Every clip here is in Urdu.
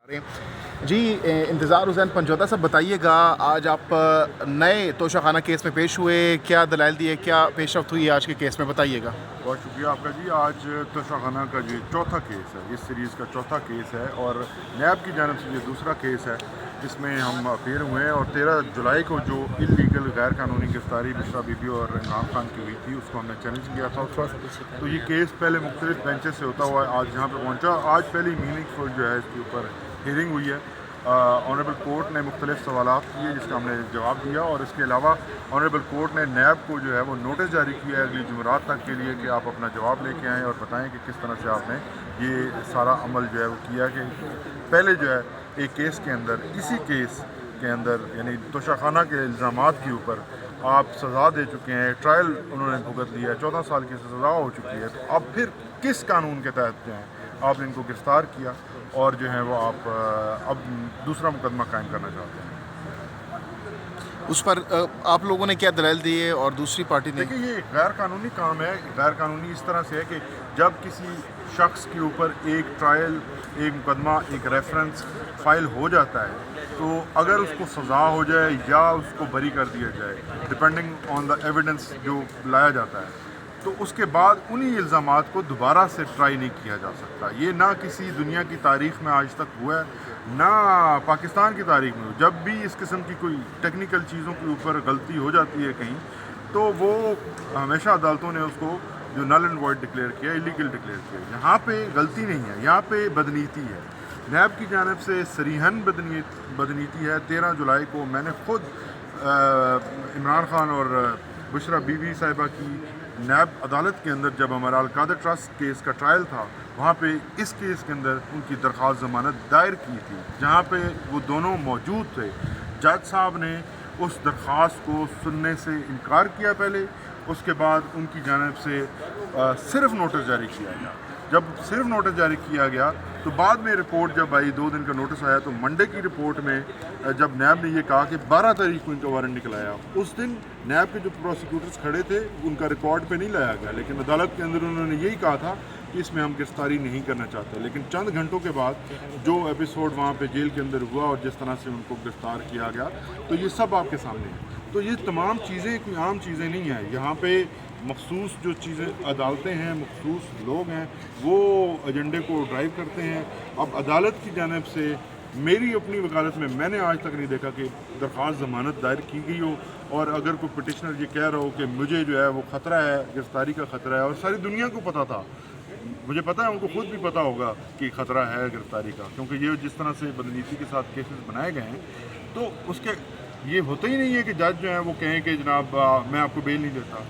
جی انتظار حسین پنجوتا صاحب بتائیے گا، آج آپ نئے توشہ خانہ کیس میں پیش ہوئے، کیا دلائل دیے، کیا پیش رفت ہوئی آج کے کیس میں، بتائیے گا۔ بہت شکریہ آپ کا جی۔ آج توشہ خانہ کا جو چوتھا کیس ہے، اس سیریز کا چوتھا کیس ہے اور نیب کی جانب سے یہ دوسرا کیس ہے جس میں ہم اپیئر ہوئے ہیں، اور 13 جولائی کو جو انلیگل غیر قانونی گرفتاری بشرا بی بی اور عمران خان کی ہوئی تھی اس کو ہم نے چیلنج کیا تھا اس وقت۔ تو یہ کیس پہلے مختلف بینچز سے ہوتا ہوا آج یہاں پہ پہنچا۔ آج پہلی میننگ فل جو ہے اس کے اوپر ہیئرنگ ہوئی ہے۔ آنریبل کورٹ نے مختلف سوالات کیے جس کا ہم نے جواب دیا، اور اس کے علاوہ آنریبل کورٹ نے نیب کو جو ہے وہ نوٹس جاری کیا ہے اگلی جمعرات تک کے لیے کہ آپ اپنا جواب لے کے آئیں اور بتائیں کہ کس طرح سے آپ نے یہ سارا عمل جو ہے وہ کیا، کہ پہلے جو ہے ایک کیس کے اندر، اسی کیس کے اندر یعنی توشہ خانہ کے الزامات کے اوپر آپ سزا دے چکے ہیں، ٹرائل انہوں نے بھگت لیا ہے، 14 سال کی سزا ہو چکی ہے، تو اب پھر کس قانون کے تحت جو ہے آپ نے ان کو گرفتار کیا اور جو ہے وہ آپ اب دوسرا مقدمہ قائم کرنا چاہتے ہیں؟ اس پر آپ لوگوں نے کیا دلائل دیے اور دوسری پارٹی نے؟ دیکھیے، یہ غیر قانونی کام ہے۔ غیر قانونی اس طرح سے ہے کہ جب کسی شخص کے اوپر ایک ٹرائل، ایک مقدمہ، ایک ریفرنس فائل ہو جاتا ہے، تو اگر اس کو سزا ہو جائے یا اس کو بری کر دیا جائے ڈپینڈنگ آن دا ایویڈنس جو لایا جاتا ہے، تو اس کے بعد انہی الزامات کو دوبارہ سے ٹرائی نہیں کیا جا سکتا۔ یہ نہ کسی دنیا کی تاریخ میں آج تک ہوا ہے، نہ پاکستان کی تاریخ میں۔ جب بھی اس قسم کی کوئی ٹیکنیکل چیزوں کے اوپر غلطی ہو جاتی ہے کہیں، تو وہ ہمیشہ عدالتوں نے اس کو جو نل اینڈ وائڈ ڈکلیئر کیا، ایلیگل ڈکلیئر کیا۔ یہاں پہ غلطی نہیں ہے، یہاں پہ بدنیتی ہے، نیب کی جانب سے صریحاً بدنیتی ہے۔ 13 جولائی کو میں نے خود عمران خان اور بشرا بی بی صاحبہ کی نیب عدالت کے اندر، جب ہمارا القادر ٹرسٹ کیس کا ٹرائل تھا، وہاں پہ اس کیس کے اندر ان کی درخواست ضمانت دائر کی تھی، جہاں پہ وہ دونوں موجود تھے۔ جج صاحب نے اس درخواست کو سننے سے انکار کیا پہلے، اس کے بعد ان کی جانب سے صرف نوٹس جاری کیا گیا۔ جب صرف نوٹس جاری کیا گیا تو بعد میں رپورٹ جب آئی، 2 دن کا نوٹس آیا، تو منڈے کی رپورٹ میں جب نیب نے یہ کہا کہ 12 تاریخ کو ان کا وارنٹ نکلایا، اس دن نیب کے جو پروسیکیوٹرز کھڑے تھے ان کا ریکارڈ پہ نہیں لایا گیا، لیکن عدالت کے اندر انہوں نے یہی کہا تھا کہ اس میں ہم گرفتاری نہیں کرنا چاہتے۔ لیکن چند گھنٹوں کے بعد جو ایپیسوڈ وہاں پہ جیل کے اندر ہوا اور جس طرح سے ان کو گرفتار کیا گیا، تو یہ سب آپ کے سامنے ہے۔ تو یہ تمام چیزیں کوئی عام چیزیں نہیں ہیں۔ یہاں پہ مخصوص جو چیزیں عدالتیں ہیں، مخصوص لوگ ہیں، وہ ایجنڈے کو ڈرائیو کرتے ہیں۔ اب عدالت کی جانب سے میری اپنی وکالت میں نے آج تک نہیں دیکھا کہ درخواست ضمانت دائر کی گئی ہو، اور اگر کوئی پٹیشنر یہ کہہ رہا ہو کہ مجھے جو ہے وہ خطرہ ہے، گرفتاری کا خطرہ ہے، اور ساری دنیا کو پتہ تھا، مجھے پتہ ہے ان کو خود بھی پتہ ہوگا کہ خطرہ ہے گرفتاری کا، کیونکہ یہ جس طرح سے بدنیتی کے ساتھ کیسز بنائے گئے ہیں، تو اس کے یہ ہوتا ہی نہیں ہے کہ جج جو ہیں وہ کہیں کہ جناب میں آپ کو بیل نہیں دیتا۔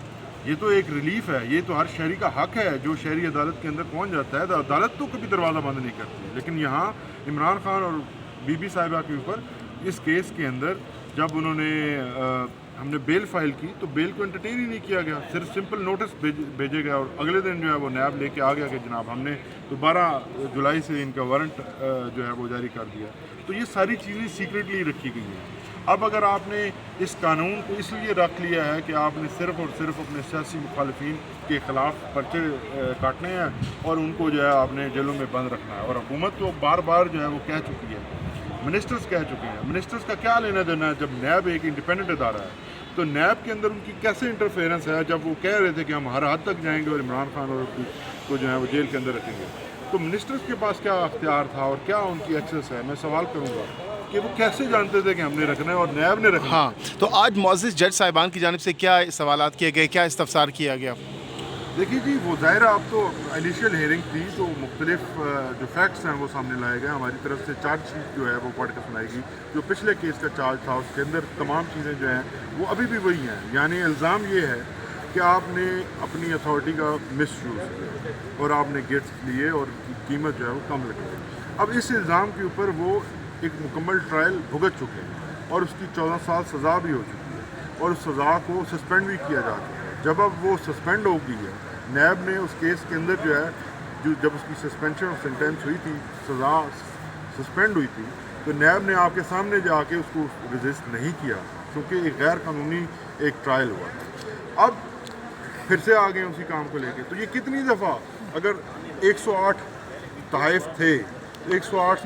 یہ تو ایک ریلیف ہے، یہ تو ہر شہری کا حق ہے جو شہری عدالت کے اندر پہنچ جاتا ہے، تو عدالت تو کبھی دروازہ بند نہیں کرتی۔ لیکن یہاں عمران خان اور بی بی صاحبہ کے اوپر اس کیس کے اندر جب انہوں نے ہم نے بیل فائل کی تو بیل کو انٹرٹین ہی نہیں کیا گیا، صرف سمپل نوٹس بھیجے گیا، اور اگلے دن جو ہے وہ نیب لے کے آ گیا کہ جناب ہم نے تو 12 جولائی سے ان کا وارنٹ جو ہے وہ جاری کر دیا۔ تو یہ ساری چیزیں سیکریٹلی رکھی گئی ہیں۔ اب اگر آپ نے اس قانون کو اس لیے رکھ لیا ہے کہ آپ نے صرف اور صرف اپنے سیاسی مخالفین کے خلاف پرچے کاٹنے ہیں اور ان کو جو ہے آپ نے جیلوں میں بند رکھنا ہے، اور حکومت تو بار بار جو ہے وہ کہہ چکی ہے، منسٹرز کہہ چکے ہیں۔ منسٹرز کا کیا لینا دینا ہے جب نیب ایک انڈیپینڈنٹ ادارہ ہے؟ تو نیب کے اندر ان کی کیسے انٹرفیئرنس ہے جب وہ کہہ رہے تھے کہ ہم ہر حد تک جائیں گے اور عمران خان اور کو جو ہے وہ جیل کے اندر رکھیں گے؟ تو منسٹرز کے پاس کیا اختیار تھا اور کیا ان کی ایکسیس ہے؟ میں سوال کروں گا کہ وہ کیسے جانتے تھے کہ ہم نے رکھنا ہے اور نیب نے رکھنا ہے؟ ہاں، تو آج معزز جج صاحبان کی جانب سے کیا سوالات کیے گئے، کیا استفسار کیا گیا؟ دیکھیے جی، وہ ظاہر اب تو انیشیل ہیئرنگ تھی تو مختلف جو فیکٹس ہیں وہ سامنے لائے گئے۔ ہماری طرف سے چارج شیٹ جو ہے وہ پڑھ کے سنائی گئی، جو پچھلے کیس کا چارج تھا اس کے اندر تمام چیزیں جو ہیں وہ ابھی بھی وہی ہیں۔ یعنی الزام یہ ہے کہ آپ نے اپنی اتھارٹی کا مس یوز کیا اور آپ نے گیٹس لیے اور قیمت جو ہے وہ کم لگی۔ اب اس الزام کے اوپر وہ ایک مکمل ٹرائل بھگت چکے ہیں اور اس کی 14 سال سزا بھی ہو چکی ہے، اور اس سزا کو سسپینڈ بھی کیا جا چکا ہے۔ جب اب وہ سسپینڈ ہو گئی ہے، نیب نے اس کیس کے اندر جو ہے جب اس کی سسپینشن اور سینٹینس ہوئی تھی، سزا سسپینڈ ہوئی تھی، تو نیب نے آپ کے سامنے جا کے اس کو ریزسٹ نہیں کیا، کیونکہ ایک غیر قانونی ایک ٹرائل ہوا تھا۔ اب پھر سے آ گئے اسی کام کو لے کے۔ تو یہ کتنی دفعہ، اگر 108 تحائف تھے 108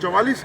44